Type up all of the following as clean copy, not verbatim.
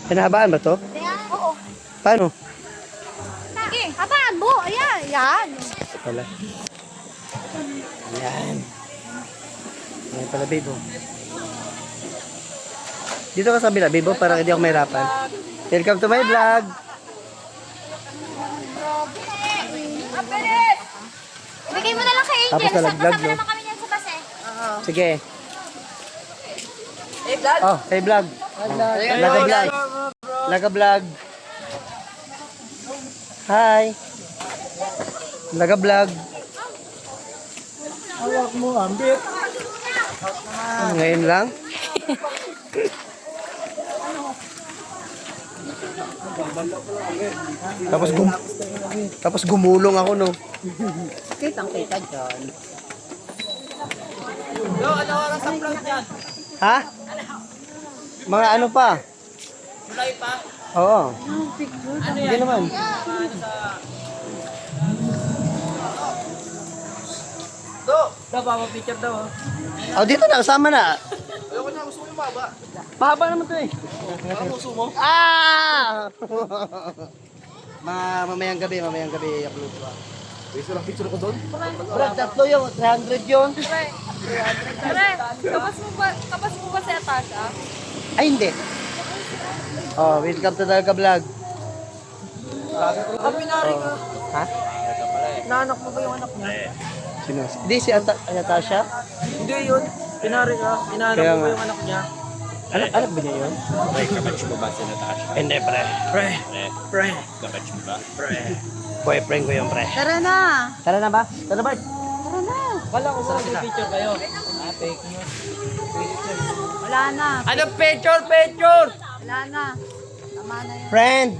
Pinahabaan ba to? Oo. Paano? Sige, habaan mo. Ayan, yan. Ito pala. Ayan. Ayan pala, babe. Oh. Dito ka sa bila, babe, oh, para hindi ako mahirapan. Welcome to my vlog. Bigay mo na lang kay Angel. Tapos nalaglag, Kasama no? naman kami niyan sa bus eh. Sige. Oh, hey vlog. Laga vlog. Laga vlog. Hi. Laga vlog. Hawak mo, ambit. Ngayon lang. Tapos gumulong ako, no. Kitang-kita dyan. Ano oras ang vlog yan? Ha? Mga ano pa? Mulay pa? Oo. Ano Hindi yan? naman. Ano sa... Do, picture daw. Oh, dito na, usama na. Ayoko na, gusto ko yung maba. Mahaba naman to eh. Ano gusto mo? Ah! Mamayang gabi i-upload ko. Gusto lang picture ko doon? Brad, tatlo yung 300 yun. Pre, kapas mo ba si Atasha? Ay, hindi. Oh, welcome to Dalga Vlog. Ang pinari ka. Ha? Naanak mo ba yung anak niya? Sino? Hindi, si Natasha? Hindi yun. Pinari ka. Inaanak Kaya mo ba nga. yung anak niya? Anak ba niya yun? Pre, kabatch mo ba si Natasha? Hindi, pre. Pre. Pre. Kabatch mo ba? Pre. Boyfriend ko yung pre. Tara na. Tara na ba? Tara ba? Tara na. Kala ko sa picture kayo. Ah, fake news. Wala na. Ano picture? Picture! Wala na. Tama na yun. Friend!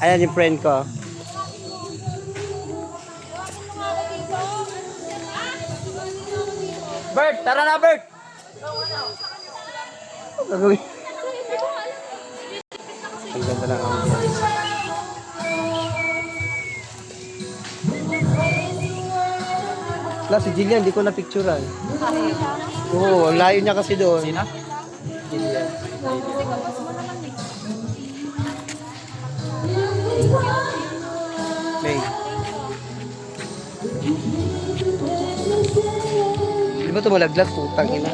Ayan yung friend ko. Bert! Tara na, Bert! Ano gagawin? Ang ganda ng ambience. Wala, si Jillian, hindi ko na-picturean. Oo, ang layo niya kasi doon. Sino? Jillian. May. Di ba ito malaglag? Putang ina.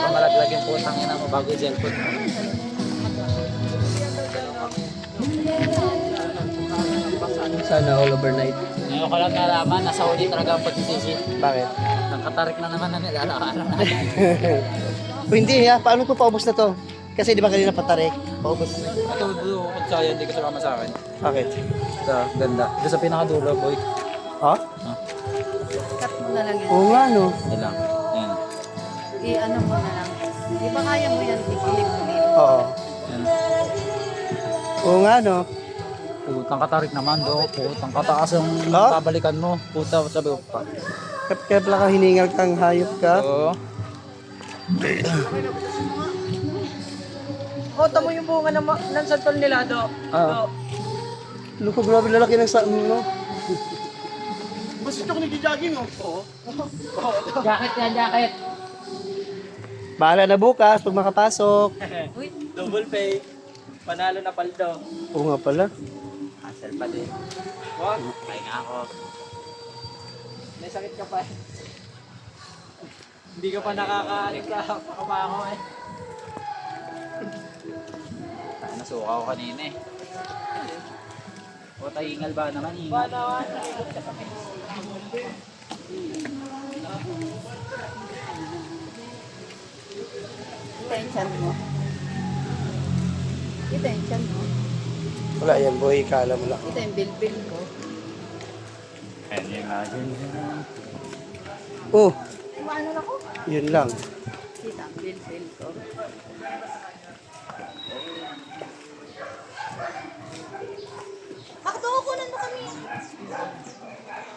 Malaglag yung putang ina mo bago yung cellphone. Sana all overnight. Ngayon ko lang nalaman, nasa huli talaga ang pagsisisi. Bakit? Nagkatarik na naman na nila araw-araw na. O hindi ha, paano to paubos na to? Kasi di ba kanina patarik? Paubos. Ito, doon ko sa'yo, hindi ka sumama sa akin. Bakit? Ito, ganda. Doon sa pinakadulo, boy. Ha? Cut mo na lang yan. Oo nga no. Yan lang. Yan. I-ano mo na lang. Di ba kaya mo yan? Ikilig mo dito. Oo. Yan. Oo nga no. Putang katarik naman, do. Putang kataas yung Ha? babalikan mo. Puta, sabi ko pa. Kaya pala ka hiningal kang hayop ka. Oo. Oh, tamo yung bunga ng santol nila, do. Ah. Luko, grabe lalaki ng sa no? Gusto ko nagja-jogging, oh. Oo. Jacket yan, jacket. Bahala na bukas pag makapasok. Double pay. Panalo na paldo. Oo nga pala. Hassle pa din. What? Kaya nga ako. May sakit ka pa eh. Hindi ka pa nakakaalit sa ako eh. Nasuka ko kanina eh. O tahingal ba naman? Ba naman? Tension mo. I-tension mo. Wala yan, boy. Kala mo lang. Ito yung bill ko. Can you imagine? Oh, Ano na ko? yun lang. Kita ang bill ko. Bakit ako kunan mo kami?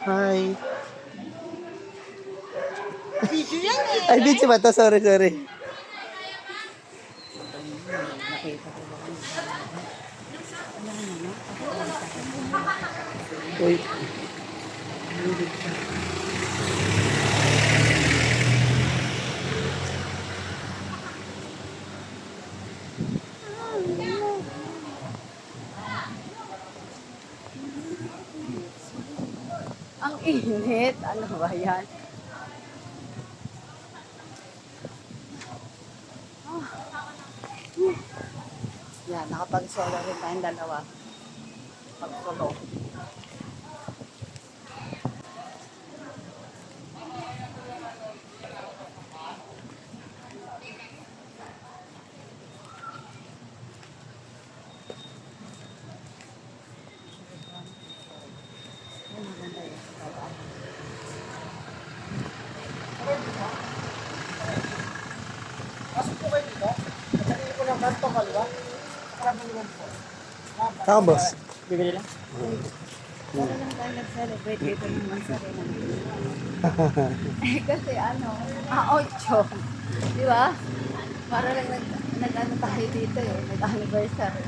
Hi. Video yan eh. Ay, bitch ba to? Sorry, sorry. Uy. init. Ano ba yan? Yan, nakapag-solo rin tayong dalawa. Pag-solo. Pasok po kayo dito. Sabihin ko ng kanto kaliwa. Maraming naman po. Saka boss. Bibili lang. Para lang tayo nag-celebrate dito ng Mansarena. Kasi ano, 8. Di ba? Para lang nag-ano tayo dito eh. Nag-anniversary.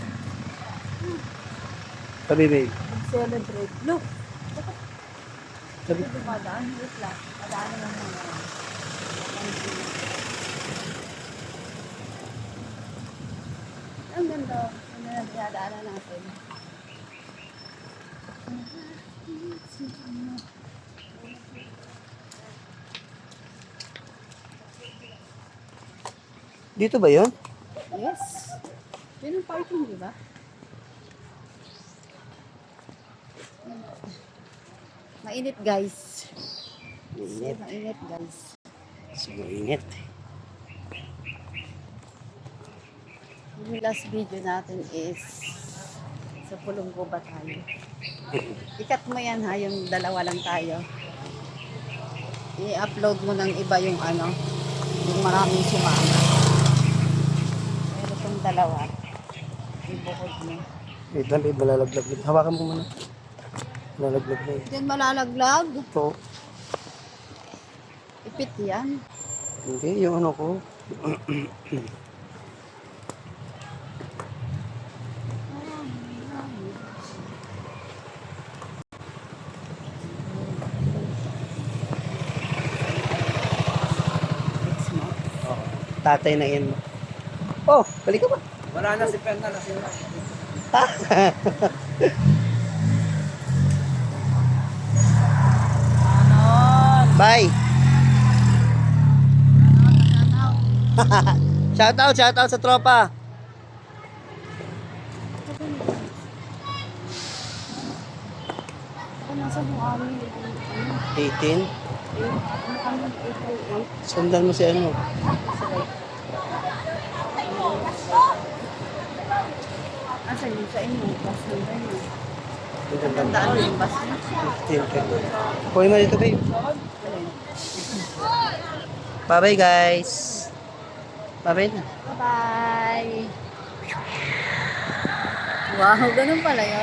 Sabi, babe. Celebrate. Look! Sabi. Ito dumadaan. Wait lang. Madaan naman muna. Ang ganda. Ang ganda na dinadaanan natin. Dito ba yun? Yes. Yun ang parking, di ba? Mainit, guys. Mainit. Mainit, guys. Sumainit. Yung last video natin is sa Pulonggo ba tayo? Ikat mo yan ha, yung dalawa lang tayo. I-upload mo ng iba yung ano, yung maraming sumama. Pero itong dalawa, ibukod mo. Wait lang, babe. Malalaglag. Hawakan mo muna. Malalaglag na yun. Then malalaglag, Ito. ipit yan. Hindi, yung ano ko. Fix mo. Tatay na yan. Oh, balik ka ba? Wala na si Pen na lasing na. Bye. Shout out sa tropa. Ako nasa Muami. 18. Ano kami 808? Sundan mo si ano. Asa yun sa inyo? Bus number nyo. Tandaan mo yung bus nyo. 15. Kuhin mo dito, babe. Bye-bye, guys. Bye-bye na. Bye-bye! Wow, ganun pala yun.